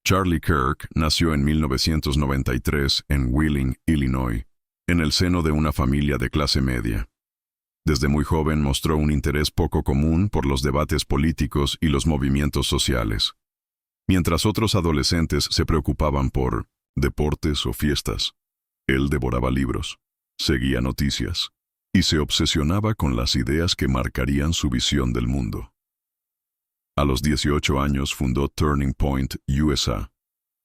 Charlie Kirk nació en 1993 en Wheeling, Illinois, en el seno de una familia de clase media. Desde muy joven mostró un interés poco común por los debates políticos y los movimientos sociales. Mientras otros adolescentes se preocupaban por deportes o fiestas, él devoraba libros, seguía noticias y se obsesionaba con las ideas que marcarían su visión del mundo. A los 18 años fundó Turning Point USA,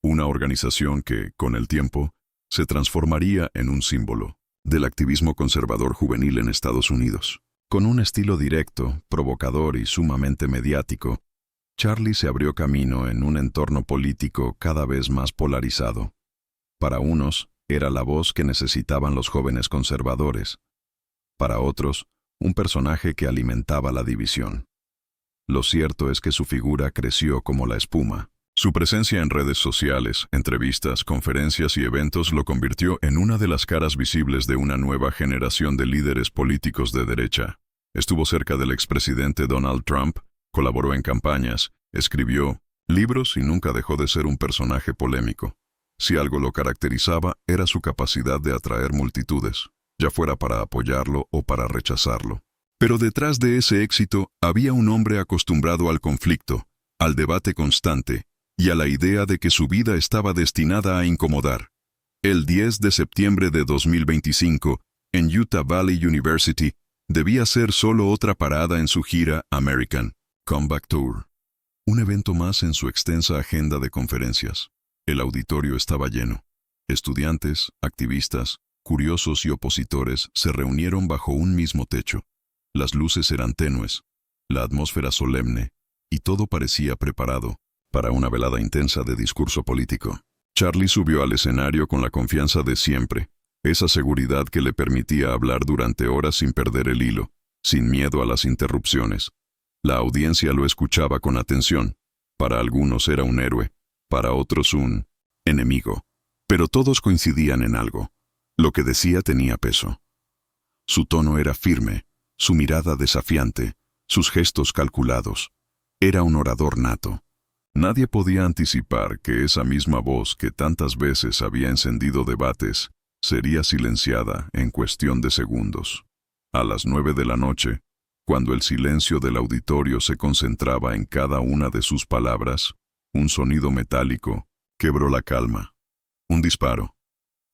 una organización que, con el tiempo, se transformaría en un símbolo del activismo conservador juvenil en Estados Unidos. Con un estilo directo, provocador y sumamente mediático, Charlie se abrió camino en un entorno político cada vez más polarizado. Para unos, era la voz que necesitaban los jóvenes conservadores. Para otros, un personaje que alimentaba la división. Lo cierto es que su figura creció como la espuma. Su presencia en redes sociales, entrevistas, conferencias y eventos lo convirtió en una de las caras visibles de una nueva generación de líderes políticos de derecha. Estuvo cerca del expresidente Donald Trump, colaboró en campañas, escribió libros y nunca dejó de ser un personaje polémico. Si algo lo caracterizaba, era su capacidad de atraer multitudes, ya fuera para apoyarlo o para rechazarlo. Pero detrás de ese éxito había un hombre acostumbrado al conflicto, al debate constante y a la idea de que su vida estaba destinada a incomodar. El 10 de septiembre de 2025, en Utah Valley University, debía ser solo otra parada en su gira American Comeback Tour. Un evento más en su extensa agenda de conferencias. El auditorio estaba lleno. Estudiantes, activistas, curiosos y opositores se reunieron bajo un mismo techo. Las luces eran tenues, la atmósfera solemne, y todo parecía preparado para una velada intensa de discurso político. Charlie subió al escenario con la confianza de siempre, esa seguridad que le permitía hablar durante horas sin perder el hilo, sin miedo a las interrupciones. La audiencia lo escuchaba con atención. Para algunos era un héroe, para otros un enemigo. Pero todos coincidían en algo. Lo que decía tenía peso. Su tono era firme, su mirada desafiante, sus gestos calculados. Era un orador nato. Nadie podía anticipar que esa misma voz que tantas veces había encendido debates sería silenciada en cuestión de segundos. A las 9 de la noche, cuando el silencio del auditorio se concentraba en cada una de sus palabras, un sonido metálico quebró la calma. Un disparo.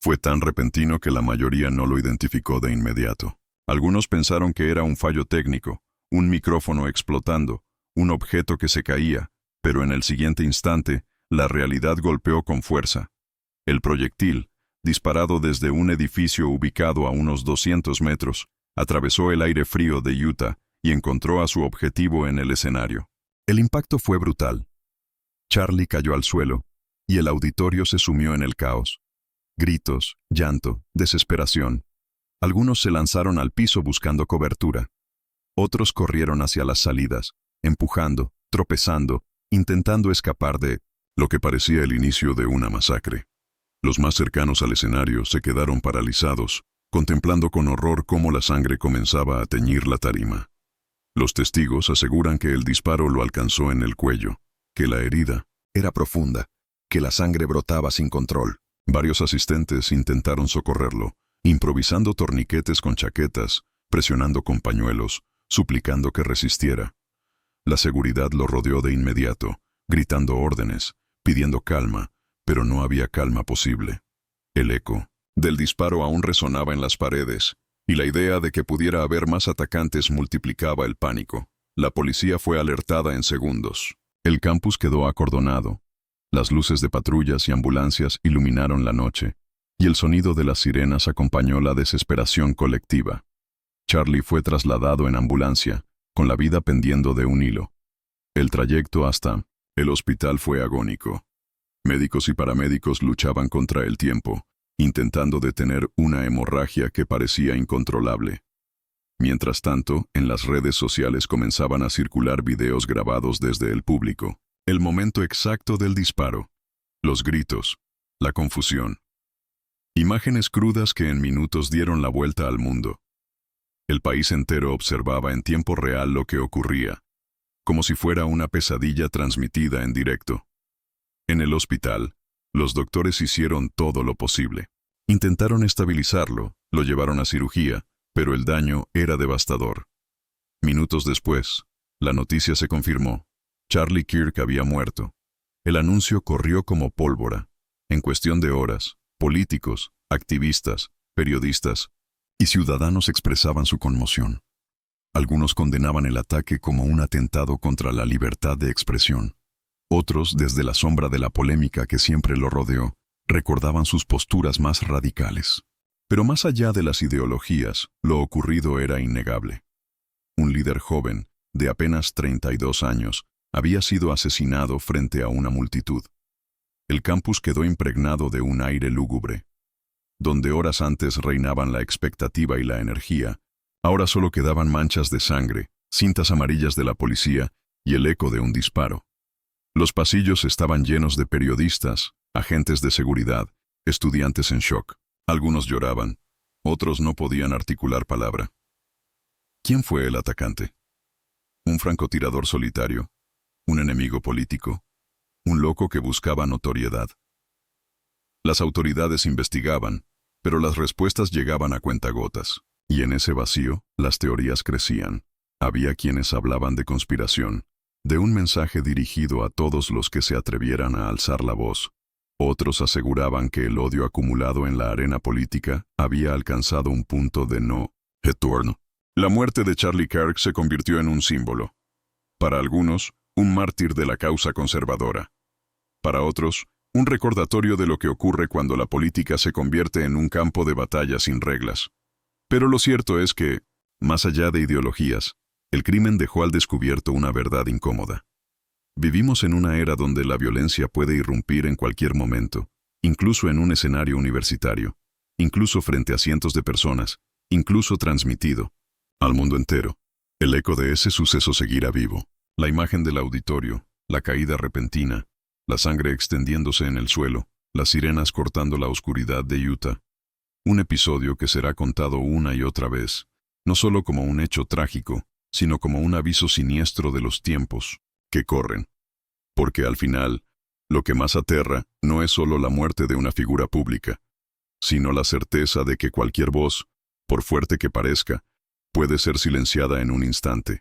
Fue tan repentino que la mayoría no lo identificó de inmediato. Algunos pensaron que era un fallo técnico, un micrófono explotando, un objeto que se caía, pero en el siguiente instante, la realidad golpeó con fuerza. El proyectil, disparado desde un edificio ubicado a unos 200 metros, atravesó el aire frío de Utah y encontró a su objetivo en el escenario. El impacto fue brutal. Charlie cayó al suelo, y el auditorio se sumió en el caos. Gritos, llanto, desesperación. Algunos se lanzaron al piso buscando cobertura. Otros corrieron hacia las salidas, empujando, tropezando, intentando escapar de lo que parecía el inicio de una masacre. Los más cercanos al escenario se quedaron paralizados, contemplando con horror cómo la sangre comenzaba a teñir la tarima. Los testigos aseguran que el disparo lo alcanzó en el cuello, que la herida era profunda, que la sangre brotaba sin control. Varios asistentes intentaron socorrerlo, improvisando torniquetes con chaquetas, presionando con pañuelos, suplicando que resistiera. La seguridad lo rodeó de inmediato, gritando órdenes, pidiendo calma, pero no había calma posible. El eco del disparo aún resonaba en las paredes, y la idea de que pudiera haber más atacantes multiplicaba el pánico. La policía fue alertada en segundos. El campus quedó acordonado. Las luces de patrullas y ambulancias iluminaron la noche, y el sonido de las sirenas acompañó la desesperación colectiva. Charlie fue trasladado en ambulancia, con la vida pendiendo de un hilo. El trayecto hasta el hospital fue agónico. Médicos y paramédicos luchaban contra el tiempo, intentando detener una hemorragia que parecía incontrolable. Mientras tanto, en las redes sociales comenzaban a circular videos grabados desde el público. El momento exacto del disparo, los gritos, la confusión. Imágenes crudas que en minutos dieron la vuelta al mundo. El país entero observaba en tiempo real lo que ocurría, como si fuera una pesadilla transmitida en directo. En el hospital, los doctores hicieron todo lo posible. Intentaron estabilizarlo, lo llevaron a cirugía, pero el daño era devastador. Minutos después, la noticia se confirmó. Charlie Kirk había muerto. El anuncio corrió como pólvora. En cuestión de horas, políticos, activistas, periodistas y ciudadanos expresaban su conmoción. Algunos condenaban el ataque como un atentado contra la libertad de expresión. Otros, desde la sombra de la polémica que siempre lo rodeó, recordaban sus posturas más radicales. Pero más allá de las ideologías, lo ocurrido era innegable. Un líder joven, de apenas 32 años, había sido asesinado frente a una multitud. El campus quedó impregnado de un aire lúgubre. Donde horas antes reinaban la expectativa y la energía, ahora solo quedaban manchas de sangre, cintas amarillas de la policía y el eco de un disparo. Los pasillos estaban llenos de periodistas, agentes de seguridad, estudiantes en shock. Algunos lloraban, otros no podían articular palabra. ¿Quién fue el atacante? ¿Un francotirador solitario? ¿Un enemigo político? ¿Un loco que buscaba notoriedad? Las autoridades investigaban, pero las respuestas llegaban a cuentagotas. Y en ese vacío, las teorías crecían. Había quienes hablaban de conspiración, de un mensaje dirigido a todos los que se atrevieran a alzar la voz. Otros aseguraban que el odio acumulado en la arena política había alcanzado un punto de no retorno. La muerte de Charlie Kirk se convirtió en un símbolo. Para algunos, un mártir de la causa conservadora. Para otros, un recordatorio de lo que ocurre cuando la política se convierte en un campo de batalla sin reglas. Pero lo cierto es que, más allá de ideologías, el crimen dejó al descubierto una verdad incómoda. Vivimos en una era donde la violencia puede irrumpir en cualquier momento, incluso en un escenario universitario, incluso frente a cientos de personas, incluso transmitido al mundo entero. El eco de ese suceso seguirá vivo. La imagen del auditorio, la caída repentina, la sangre extendiéndose en el suelo, las sirenas cortando la oscuridad de Utah. Un episodio que será contado una y otra vez, no solo como un hecho trágico, sino como un aviso siniestro de los tiempos que corren. Porque al final, lo que más aterra no es solo la muerte de una figura pública, sino la certeza de que cualquier voz, por fuerte que parezca, puede ser silenciada en un instante.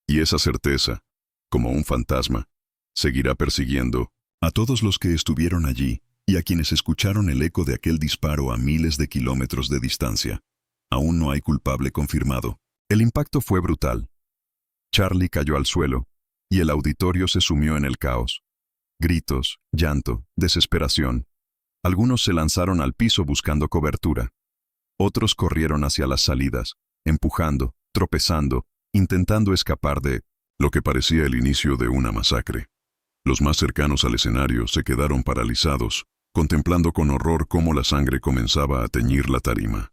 Y esa certeza, como un fantasma, seguirá persiguiendo a todos los que estuvieron allí y a quienes escucharon el eco de aquel disparo a miles de kilómetros de distancia. Aún no hay culpable confirmado. El impacto fue brutal. Charlie cayó al suelo, y el auditorio se sumió en el caos. Gritos, llanto, desesperación. Algunos se lanzaron al piso buscando cobertura. Otros corrieron hacia las salidas, empujando, tropezando, intentando escapar de lo que parecía el inicio de una masacre. Los más cercanos al escenario se quedaron paralizados, contemplando con horror cómo la sangre comenzaba a teñir la tarima.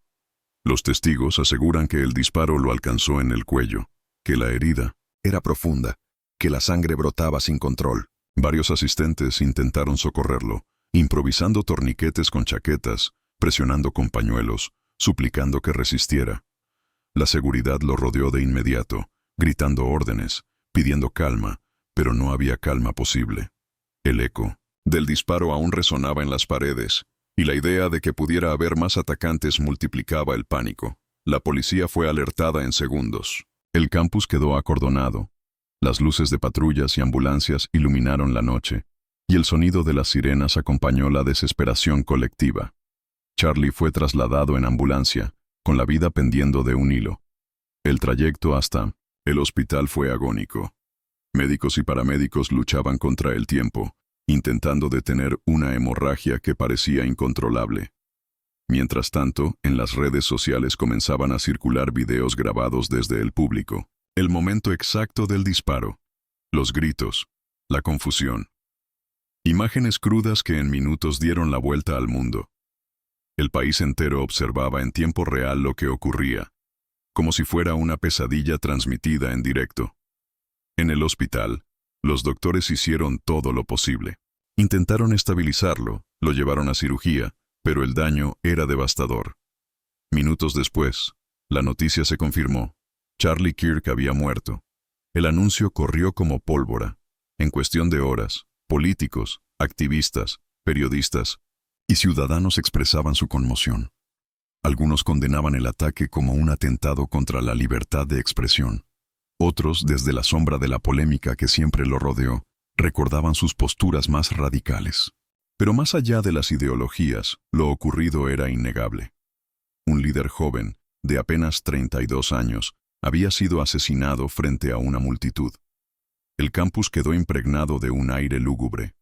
Los testigos aseguran que el disparo lo alcanzó en el cuello, que la herida era profunda, que la sangre brotaba sin control. Varios asistentes intentaron socorrerlo, improvisando torniquetes con chaquetas, presionando con pañuelos, suplicando que resistiera. La seguridad lo rodeó de inmediato, gritando órdenes, pidiendo calma, pero no había calma posible. El eco del disparo aún resonaba en las paredes, y la idea de que pudiera haber más atacantes multiplicaba el pánico. La policía fue alertada en segundos. El campus quedó acordonado. Las luces de patrullas y ambulancias iluminaron la noche, y el sonido de las sirenas acompañó la desesperación colectiva. Charlie fue trasladado en ambulancia, con la vida pendiendo de un hilo. El trayecto hasta el hospital fue agónico. Médicos y paramédicos luchaban contra el tiempo, intentando detener una hemorragia que parecía incontrolable. Mientras tanto, en las redes sociales comenzaban a circular videos grabados desde el público. El momento exacto del disparo, los gritos, la confusión. Imágenes crudas que en minutos dieron la vuelta al mundo. El país entero observaba en tiempo real lo que ocurría, como si fuera una pesadilla transmitida en directo. En el hospital, los doctores hicieron todo lo posible. Intentaron estabilizarlo, lo llevaron a cirugía, pero el daño era devastador. Minutos después, la noticia se confirmó. Charlie Kirk había muerto. El anuncio corrió como pólvora. En cuestión de horas, políticos, Activistas, periodistas y ciudadanos expresaban su conmoción. Algunos condenaban el ataque como un atentado contra la libertad de expresión. Otros, desde la sombra de la polémica que siempre lo rodeó, recordaban sus posturas más radicales. Pero más allá de las ideologías, lo ocurrido era innegable. Un líder joven, de apenas 32 años, había sido asesinado frente a una multitud. El campus quedó impregnado de un aire lúgubre.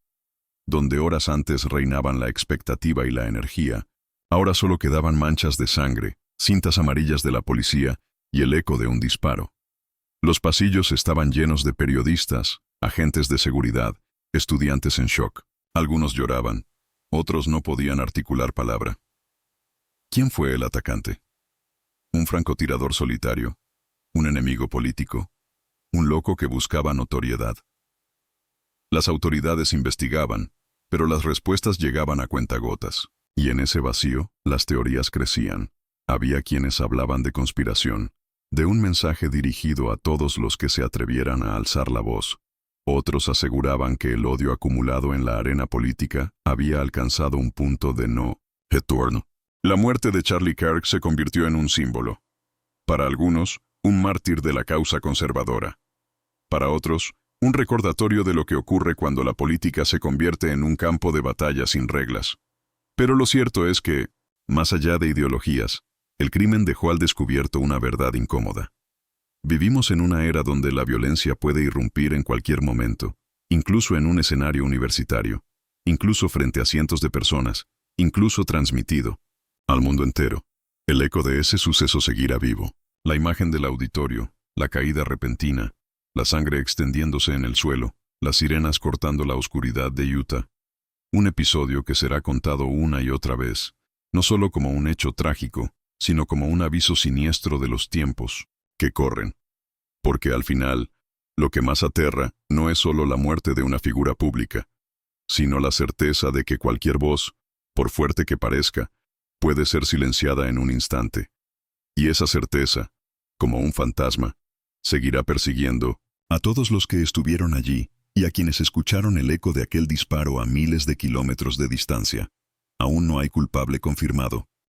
Donde horas antes reinaban la expectativa y la energía, ahora solo quedaban manchas de sangre, cintas amarillas de la policía y el eco de un disparo. Los pasillos estaban llenos de periodistas, agentes de seguridad, estudiantes en shock. Algunos lloraban, otros no podían articular palabra. ¿Quién fue el atacante? ¿Un francotirador solitario? ¿Un enemigo político? ¿Un loco que buscaba notoriedad? Las autoridades investigaban, pero las respuestas llegaban a cuentagotas. Y en ese vacío, las teorías crecían. Había quienes hablaban de conspiración, de un mensaje dirigido a todos los que se atrevieran a alzar la voz. Otros aseguraban que el odio acumulado en la arena política había alcanzado un punto de no retorno. La muerte de Charlie Kirk se convirtió en un símbolo. Para algunos, un mártir de la causa conservadora. Para otros, un recordatorio de lo que ocurre cuando la política se convierte en un campo de batalla sin reglas. Pero lo cierto es que, más allá de ideologías, el crimen dejó al descubierto una verdad incómoda. Vivimos en una era donde la violencia puede irrumpir en cualquier momento, incluso en un escenario universitario, incluso frente a cientos de personas, incluso transmitido al mundo entero. El eco de ese suceso seguirá vivo. La imagen del auditorio, la caída repentina, la sangre extendiéndose en el suelo, las sirenas cortando la oscuridad de Utah. Un episodio que será contado una y otra vez, no solo como un hecho trágico, sino como un aviso siniestro de los tiempos que corren. Porque al final, lo que más aterra no es solo la muerte de una figura pública, sino la certeza de que cualquier voz, por fuerte que parezca, puede ser silenciada en un instante. Y esa certeza, como un fantasma, seguirá persiguiendo a todos los que estuvieron allí y a quienes escucharon el eco de aquel disparo a miles de kilómetros de distancia. Aún no hay culpable confirmado,